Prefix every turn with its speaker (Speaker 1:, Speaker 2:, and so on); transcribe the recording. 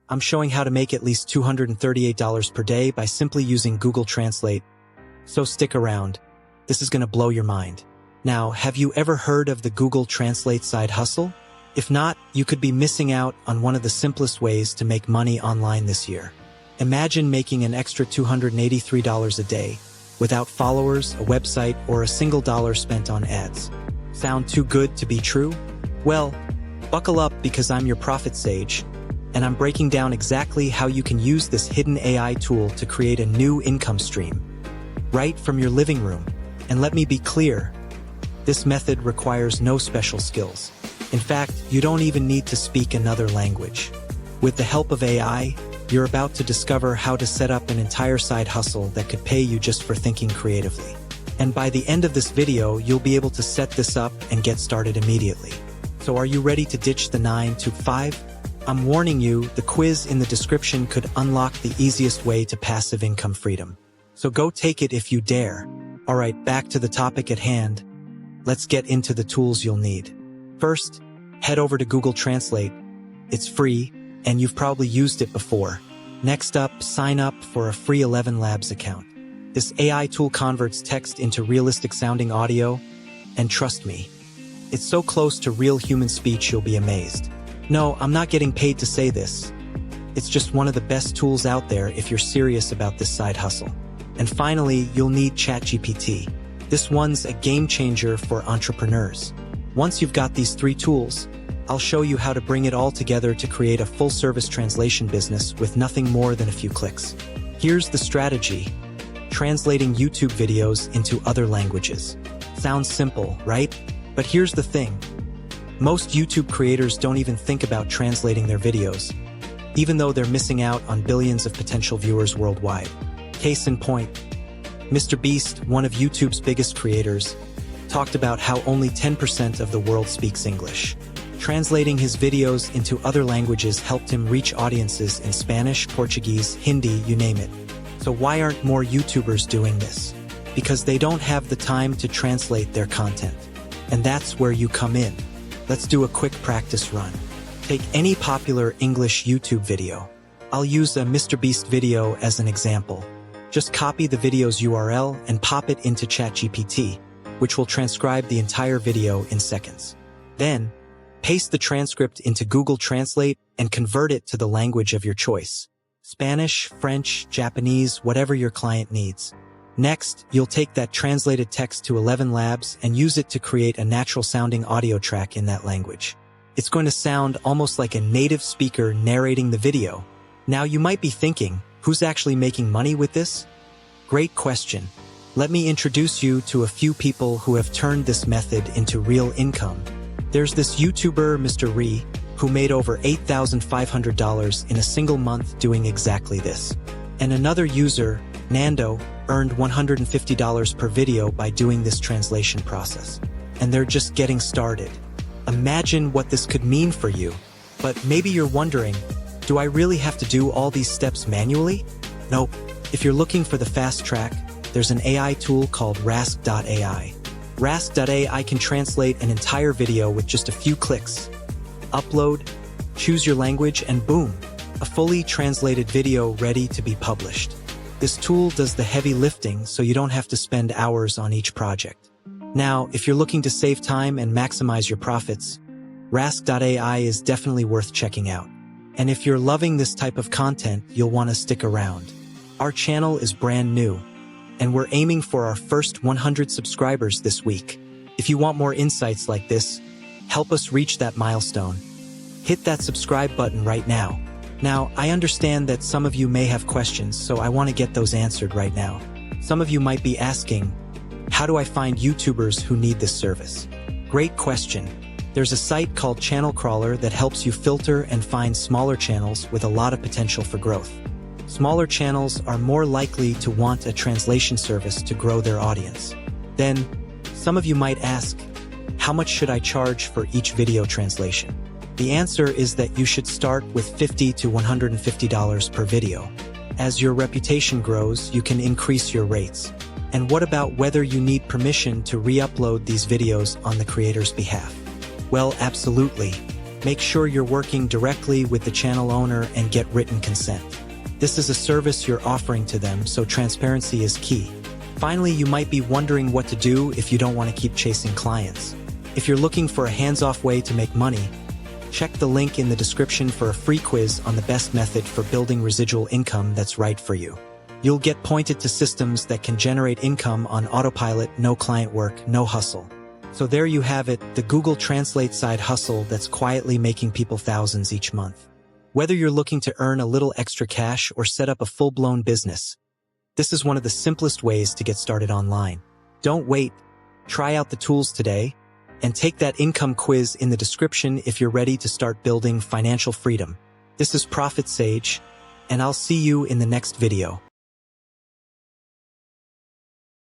Speaker 1: I'm showing how to make at least $238 per day by simply using Google Translate. So stick around. This is going to blow your mind. Now, have you ever heard of the Google Translate side hustle? If not, you could be missing out on one of the simplest ways to make money online this year. Imagine making an extra $283 a day without followers, a website, or a single dollar spent on ads. Sound too good to be true? Well, buckle up because I'm your profit sage, and I'm breaking down exactly how you can use this hidden AI tool to create a new income stream, right from your living room. And let me be clear, this method requires no special skills. In fact, you don't even need to speak another language. With the help of AI, you're about to discover how to set up an entire side hustle that could pay you just for thinking creatively. And by the end of this video, you'll be able to set this up and get started immediately. So are you ready to ditch the 9 to 5? I'm warning you, the quiz in the description could unlock the easiest way to passive income freedom. So go take it if you dare. Alright, back to the topic at hand. Let's get into the tools you'll need. First, head over to Google Translate. It's free, and you've probably used it before. Next up, sign up for a free 11 Labs account. This AI tool converts text into realistic-sounding audio, and trust me, it's so close to real human speech you'll be amazed. No, I'm not getting paid to say this. It's just one of the best tools out there if you're serious about this side hustle. And finally, you'll need ChatGPT. This one's a game changer for entrepreneurs. Once you've got these 3 tools, I'll show you how to bring it all together to create a full-service translation business with nothing more than a few clicks. Here's the strategy: translating YouTube videos into other languages. Sounds simple, right? But here's the thing. Most YouTube creators don't even think about translating their videos, even though they're missing out on billions of potential viewers worldwide. Case in point, Mr. Beast, one of YouTube's biggest creators, talked about how only 10% of the world speaks English. Translating his videos into other languages helped him reach audiences in Spanish, Portuguese, Hindi, you name it. So why aren't more YouTubers doing this? Because they don't have the time to translate their content. And that's where you come in. Let's do a quick practice run. Take any popular English YouTube video. I'll use a Mr. Beast video as an example. Just copy the video's URL and pop it into ChatGPT, which will transcribe the entire video in seconds. Then, paste the transcript into Google Translate and convert it to the language of your choice. Spanish, French, Japanese, whatever your client needs. Next, you'll take that translated text to 11 Labs and use it to create a natural-sounding audio track in that language. It's going to sound almost like a native speaker narrating the video. Now you might be thinking, who's actually making money with this? Great question. Let me introduce you to a few people who have turned this method into real income. There's this YouTuber, Mr. Ree, who made over $8,500 in a single month doing exactly this. And another user, Nando, earned $150 per video by doing this translation process. And they're just getting started. Imagine what this could mean for you. But maybe you're wondering, do I really have to do all these steps manually? Nope. If you're looking for the fast track, there's an AI tool called Rask.ai. Rask.ai can translate an entire video with just a few clicks. Upload, choose your language, and boom, a fully translated video ready to be published. This tool does the heavy lifting so you don't have to spend hours on each project. Now, if you're looking to save time and maximize your profits, Rask.ai is definitely worth checking out. And if you're loving this type of content, you'll want to stick around. Our channel is brand new, and we're aiming for our first 100 subscribers this week. If you want more insights like this, help us reach that milestone. Hit that subscribe button right now. Now, I understand that some of you may have questions, so I want to get those answered right now. Some of you might be asking, how do I find YouTubers who need this service? Great question. There's a site called Channel Crawler that helps you filter and find smaller channels with a lot of potential for growth. Smaller channels are more likely to want a translation service to grow their audience. Then, some of you might ask, how much should I charge for each video translation? The answer is that you should start with $50 to $150 per video. As your reputation grows, you can increase your rates. And what about whether you need permission to re-upload these videos on the creator's behalf? Well, absolutely. Make sure you're working directly with the channel owner and get written consent. This is a service you're offering to them, so transparency is key. Finally, you might be wondering what to do if you don't want to keep chasing clients. If you're looking for a hands-off way to make money, check the link in the description for a free quiz on the best method for building residual income that's right for you. You'll get pointed to systems that can generate income on autopilot, no client work, no hustle. So there you have it, the Google Translate side hustle that's quietly making people thousands each month. Whether you're looking to earn a little extra cash or set up a full-blown business, this is one of the simplest ways to get started online. Don't wait. Try out the tools today and take that income quiz in the description if you're ready to start building financial freedom. This is Profit Sage, and I'll see you in the next video.